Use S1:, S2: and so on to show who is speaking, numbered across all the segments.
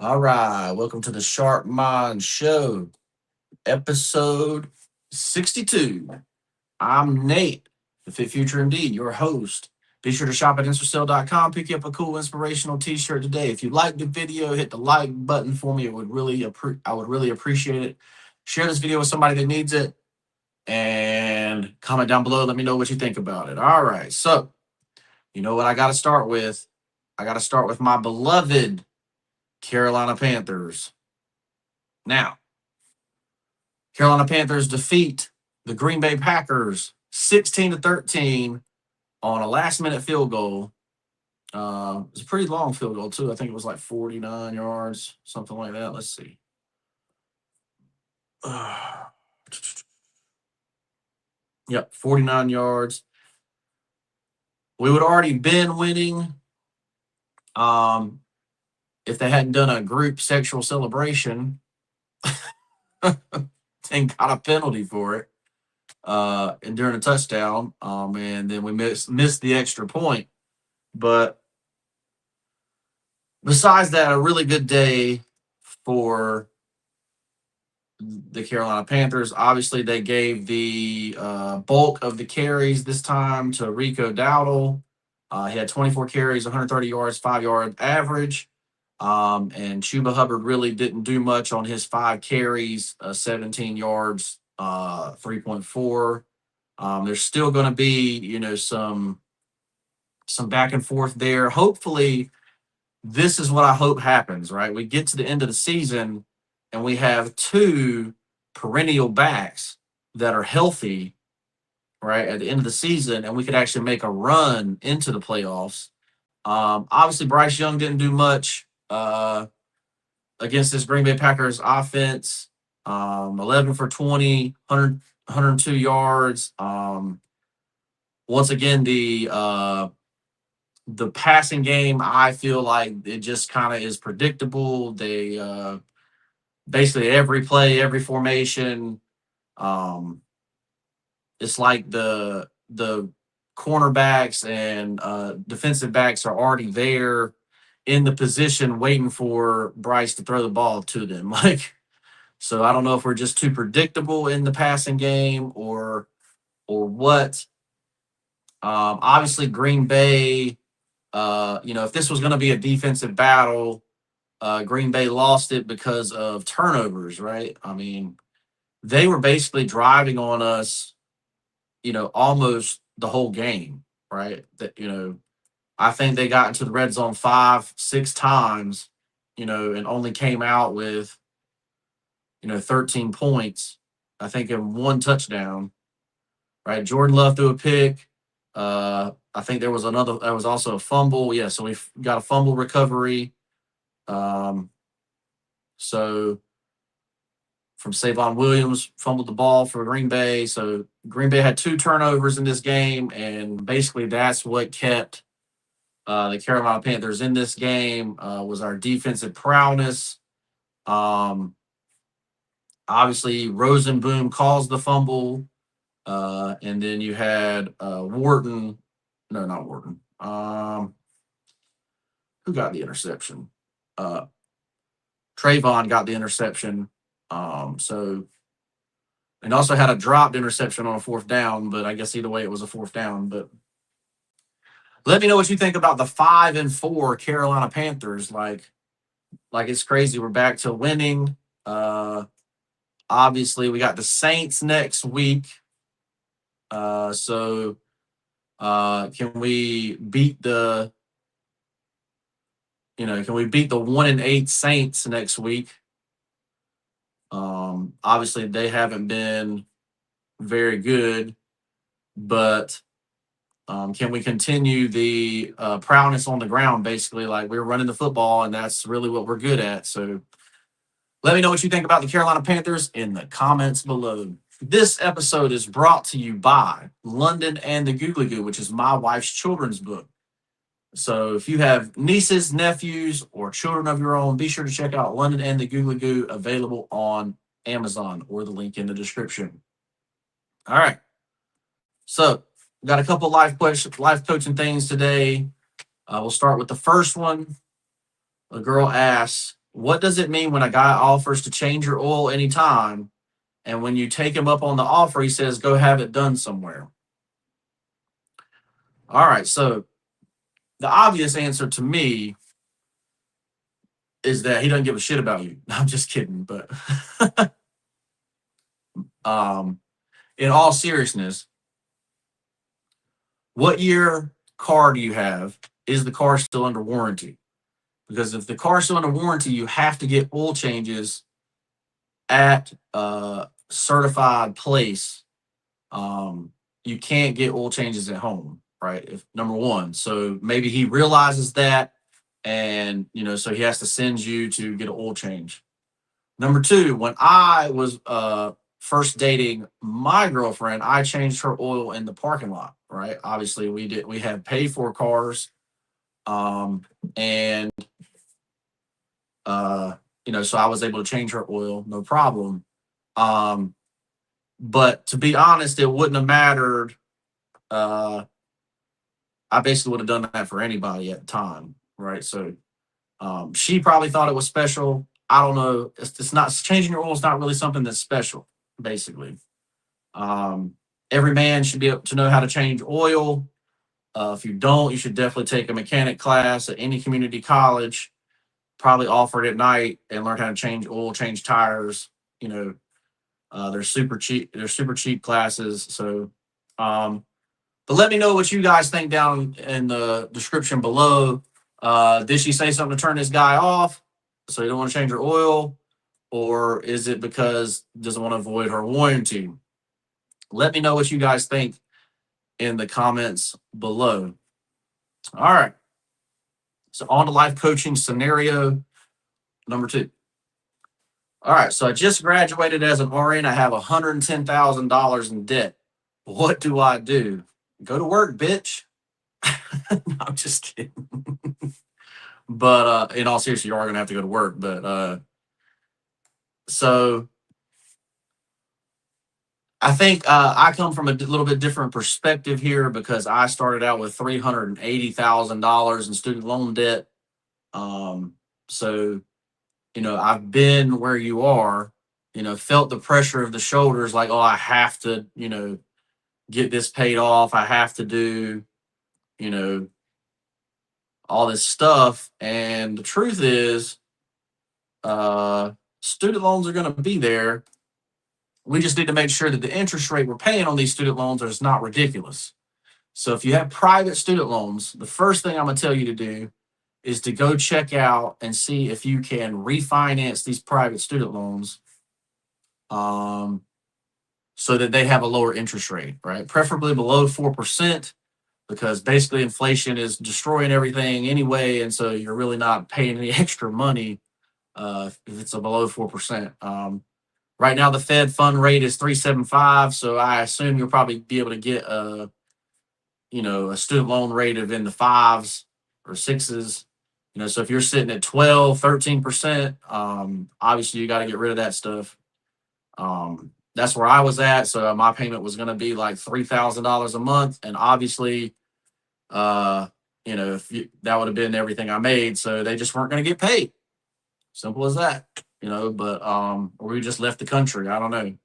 S1: All right, welcome to the Sharp Mind Show, episode 62. I'm Nate, the Fit Future Indeed, your host. Be sure to shop at InstaSell.com, pick you up a cool inspirational t-shirt today. If you like the video, hit the like button for me. I would really appreciate it. Share this video with somebody that needs it and comment down below. Let me know what you think about it. All right, so you know what I got to start with? I got to start with my beloved Carolina Panthers. Now, Carolina Panthers defeat the Green Bay Packers 16-13 on a last-minute field goal. It was a pretty long field goal, too. I think it was like 49 yards, something like that. Let's see. Yep, 49 yards. We would already been winning if they hadn't done a group sexual celebration and got a penalty for it and during a touchdown. And then we missed the extra point. But besides that, a really good day for the Carolina Panthers. Obviously, they gave the bulk of the carries this time to Rico Dowdle. He had 24 carries, 130 yards, 5-yard average. And Chuba Hubbard really didn't do much on his 5 carries, 17 yards, 3.4. There's still going to be, some back and forth there. Hopefully, this is what I hope happens, right? We get to the end of the season and we have 2 perennial backs that are healthy, right, at the end of the season, and we could actually make a run into the playoffs. Obviously, Bryce Young didn't do much against this Green Bay Packers offense. 11 for 20, 102 yards. Once again, the passing game, I feel like it just kind of is predictable. They basically every play, every formation, it's like the cornerbacks and defensive backs are already there in the position waiting for Bryce to throw the ball to them. So I don't know if we're just too predictable in the passing game or what. Obviously, Green Bay. If this was going to be a defensive battle, Green Bay lost it because of turnovers, right? I mean, they were basically driving on us, almost the whole game, right? I think they got into the red zone 5, 6 times, and only came out with, 13 points, I think, in 1 touchdown, right? Jordan Love threw a pick. I think there was also a fumble. Yeah, so we got a fumble recovery. So from Savon Williams, fumbled the ball for Green Bay. So Green Bay had 2 turnovers in this game, and basically that's what kept the Carolina Panthers in this game, was our defensive prowess. Obviously, Rosenboom caused the fumble, and then you had Wharton. No, not Wharton. Who got the interception? Trayvon got the interception. And also had a dropped interception on a 4th down, but I guess either way it was a 4th down. But let me know what you think about the 5-4 Carolina Panthers. Like it's crazy. We're back to winning. Obviously, we got the Saints next week. So can we beat the 1-8 Saints next week? Obviously, they haven't been very good, but can we continue the prowess on the ground? Basically, like we're running the football, and that's really what we're good at. So let me know what you think about the Carolina Panthers in the comments below. This episode is brought to you by London and the Googly Goo, which is my wife's children's book. So if you have nieces, nephews, or children of your own, be sure to check out London and the Googly Goo, available on Amazon or the link in the description. All right. So we got a couple life coaching things today. We'll start with the first one. A girl asks, What does it mean when a guy offers to change your oil anytime, and when you take him up on the offer, he says, go have it done somewhere? All right, so the obvious answer to me is that he doesn't give a shit about you. I'm just kidding, but um, in all seriousness, what year car do you have? Is the car still under warranty? Because if the car's still under warranty, you have to get oil changes at a certified place. You can't get oil changes at home, right? If number one, so maybe he realizes that, and so he has to send you to get an oil change. Number two, when I was first dating my girlfriend, I changed her oil in the parking lot, right? Obviously, we had paid for cars, and so I was able to change her oil, no problem. Um, but to be honest, it wouldn't have mattered. Uh, I basically would have done that for anybody at the time, right? So she probably thought it was special. I don't know. It's not changing your oil is not really something that's special, basically. Um, every man should be able to know how to change oil. If you don't, you should definitely take a mechanic class at any community college, probably offered at night, and learn how to change oil, change tires. You know, they're super cheap. They're super cheap classes. So, but let me know what you guys think down in the description below. Did she say something to turn this guy off so you don't want to change your oil? Or is it because doesn't want to avoid her warranty? Let me know what you guys think in the comments below. All right. So on to life coaching scenario number 2. All right. So I just graduated as an RN. I have $110,000 in debt. What do I do? Go to work, bitch. No, I'm just kidding. But in all seriousness, you are going to have to go to work. But so I think I come from a little bit different perspective here because I started out with $380,000 in student loan debt. So, I've been where you are, felt the pressure of the shoulders like, oh, I have to, get this paid off. I have to do, you know, all this stuff. And the truth is, uh, student loans are going to be there. We just need to make sure that the interest rate we're paying on these student loans is not ridiculous. So if you have private student loans, the first thing I'm going to tell you to do is to go check out and see if you can refinance these private student loans, so that they have a lower interest rate, right? Preferably below 4%, because basically inflation is destroying everything anyway. And so you're really not paying any extra money if it's a below 4%. Right now, the Fed fund rate is 3.75. So I assume you'll probably be able to get a student loan rate of in the fives or sixes. So if you're sitting at 12, 13%, obviously you got to get rid of that stuff. That's where I was at. So my payment was going to be like $3,000 a month. And obviously, that would have been everything I made. So they just weren't going to get paid. Simple as that, but, or we just left the country. I don't know.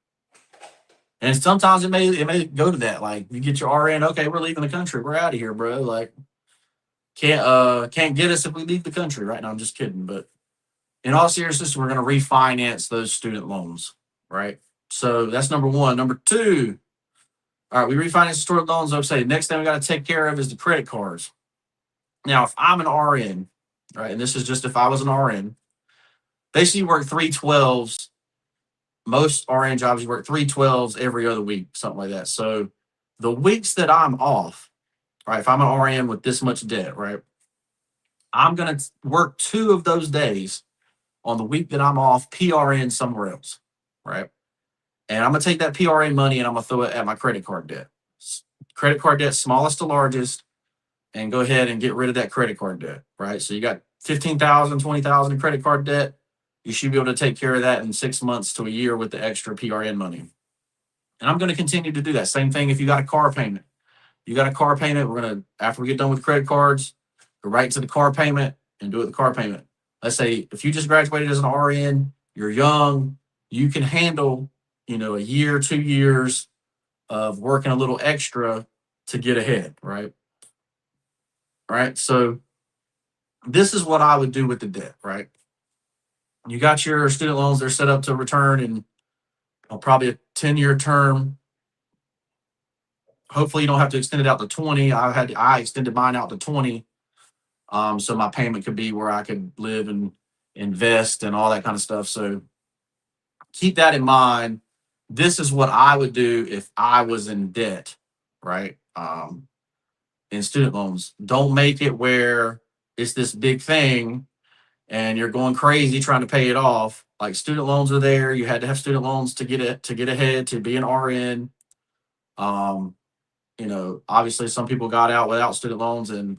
S1: And sometimes it may go to that. Like you get your RN, okay, we're leaving the country. We're out of here, bro. Like can't get us if we leave the country. Right now, I'm just kidding. But in all seriousness, we're going to refinance those student loans, right? So that's number one. Number two, all right, we refinance the student loans. Like I say, next thing we got to take care of is the credit cards. Now, if I'm an RN, right, and this is just if I was an RN, basically you work 312s. Most RN jobs, you work 312s every other week, something like that. So the weeks that I'm off, right, if I'm an RN with this much debt, right, I'm going to work 2 of those days on the week that I'm off PRN somewhere else, right? And I'm going to take that PRN money and I'm going to throw it at my credit card debt. Credit card debt, smallest to largest, and go ahead and get rid of that credit card debt, right? So you got 15,000, 20,000 in credit card debt. You should be able to take care of that in 6 months to a year with the extra PRN money. And I'm going to continue to do that. Same thing if you got a car payment. You got a car payment, we're going to, after we get done with credit cards, go right to the car payment and do it the car payment. let's say if you just graduated as an RN, you're young, you can handle, a year, 2 years of working a little extra to get ahead, right? Right. So this is what I would do with the debt, right? You got your student loans, they're set up to return in probably a 10-year term. Hopefully you don't have to extend it out to 20. I extended mine out to 20. So my payment could be where I could live and invest and all that kind of stuff. So keep that in mind. This is what I would do if I was in debt, right? In student loans. Don't make it where it's this big thing and you're going crazy trying to pay it off. Like student loans are there. You had to have student loans to get ahead, to be an RN. Um, obviously some people got out without student loans and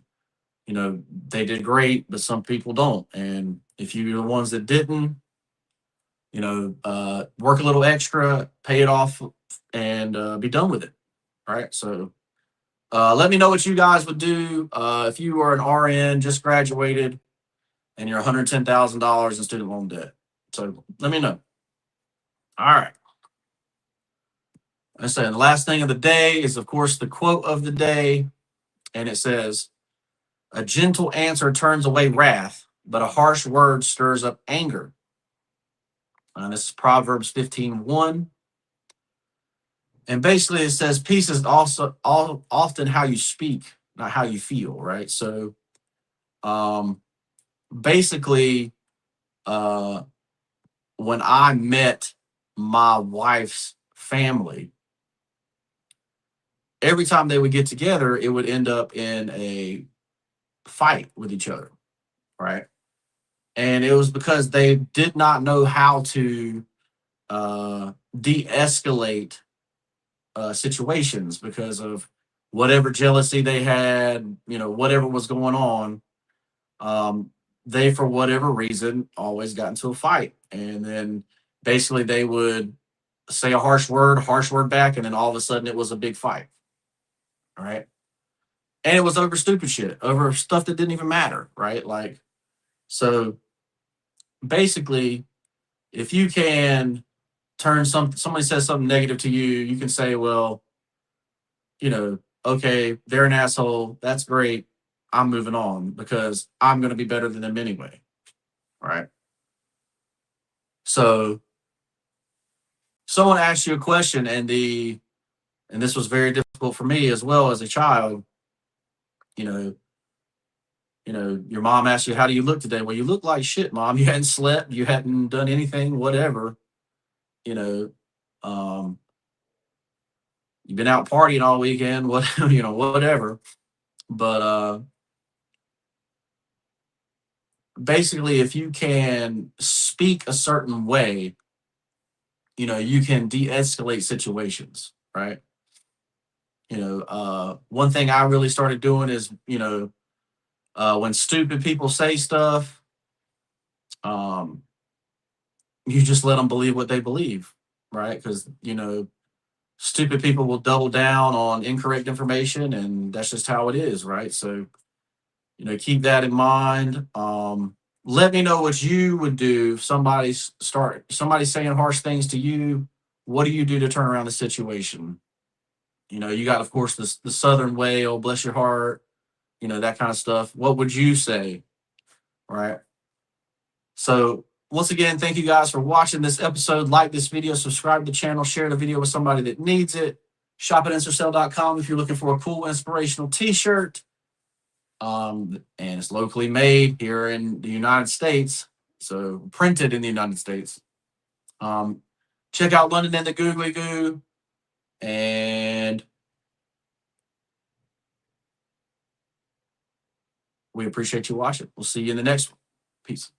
S1: they did great, but some people don't. And if you're the ones that didn't, work a little extra, pay it off, and be done with it. Right. So let me know what you guys would do if you are an RN, just graduated, and you're $110,000 in student loan debt. So let me know. All right. I say the last thing of the day is, of course, the quote of the day, and it says, "A gentle answer turns away wrath, but a harsh word stirs up anger." This is Proverbs 15:1. And basically it says peace is also often how you speak, not how you feel, right? So um, basically, uh, when I met my wife's family, every time they would get together, it would end up in a fight with each other, right? And it was because they did not know how to de-escalate situations because of whatever jealousy they had, whatever was going on. Um, they, for whatever reason, always got into a fight. And then basically they would say a harsh word back, and then all of a sudden it was a big fight. All right. And it was over stupid shit, over stuff that didn't even matter. Right. Like, so basically, if you can turn somebody says something negative to you, you can say, well, okay, they're an asshole. That's great. I'm moving on because I'm going to be better than them anyway. Right. So someone asks you a question and this was very difficult for me as well as a child, you know, your mom asks you, how do you look today? Well, you look like shit, mom. You hadn't slept, you hadn't done anything, whatever, you know, um, you've been out partying all weekend, what, whatever. But basically, if you can speak a certain way, you can de-escalate situations, right? One thing I really started doing is, when stupid people say stuff, um, you just let them believe what they believe, right? Because stupid people will double down on incorrect information, and that's just how it is, right? So keep that in mind. Let me know what you would do if somebody's saying harsh things to you. What do you do to turn around the situation? You got, of course, the Southern way, oh, bless your heart, that kind of stuff. What would you say, right? So, once again, thank you guys for watching this episode. Like this video, subscribe to the channel, share the video with somebody that needs it. Shop at InstaCell.com if you're looking for a cool, inspirational t-shirt. And it's locally made here in the United States, so printed in the United States. Check out London and the Googly Goo, and we appreciate you watching. We'll see you in the next one. Peace.